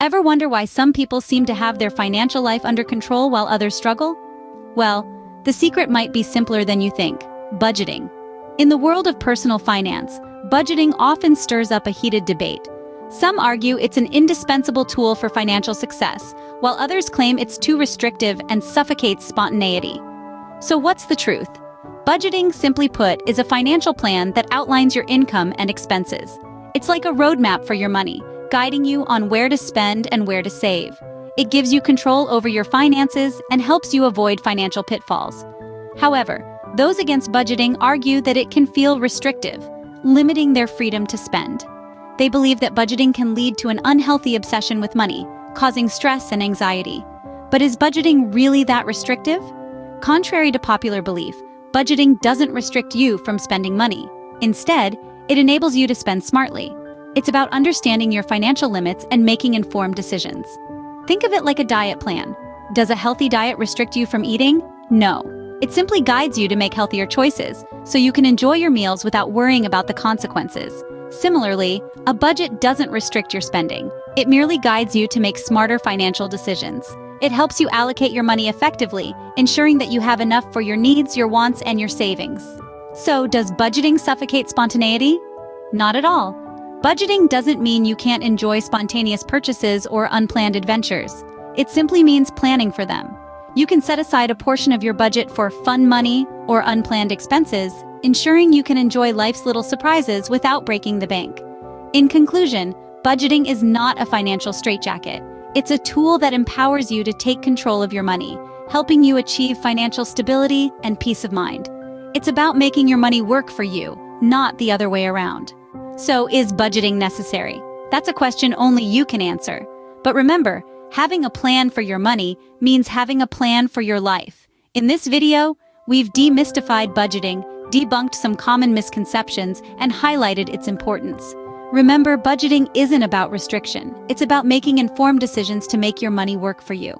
Ever wonder why some people seem to have their financial life under control while others struggle? Well, the secret might be simpler than you think: budgeting. In the world of personal finance, budgeting often stirs up a heated debate. Some argue it's an indispensable tool for financial success, while others claim it's too restrictive and suffocates spontaneity. So what's the truth? Budgeting, simply put, is a financial plan that outlines your income and expenses. It's like a roadmap for your money, guiding you on where to spend and where to save. It gives you control over your finances and helps you avoid financial pitfalls. However, those against budgeting argue that it can feel restrictive, limiting their freedom to spend. They believe that budgeting can lead to an unhealthy obsession with money, causing stress and anxiety. But is budgeting really that restrictive? Contrary to popular belief, budgeting doesn't restrict you from spending money. Instead, it enables you to spend smartly. It's about understanding your financial limits and making informed decisions. Think of it like a diet plan. Does a healthy diet restrict you from eating? No. It simply guides you to make healthier choices, so you can enjoy your meals without worrying about the consequences. Similarly, a budget doesn't restrict your spending. It merely guides you to make smarter financial decisions. It helps you allocate your money effectively, ensuring that you have enough for your needs, your wants, and your savings. So, does budgeting suffocate spontaneity? Not at all. Budgeting doesn't mean you can't enjoy spontaneous purchases or unplanned adventures. It simply means planning for them. You can set aside a portion of your budget for fun money or unplanned expenses, ensuring you can enjoy life's little surprises without breaking the bank. In conclusion, budgeting is not a financial straitjacket. It's a tool that empowers you to take control of your money, helping you achieve financial stability and peace of mind. It's about making your money work for you, not the other way around. So, is budgeting necessary? That's a question only you can answer. But remember, having a plan for your money means having a plan for your life. In this video, we've demystified budgeting, debunked some common misconceptions, and highlighted its importance. Remember, budgeting isn't about restriction. It's about making informed decisions to make your money work for you.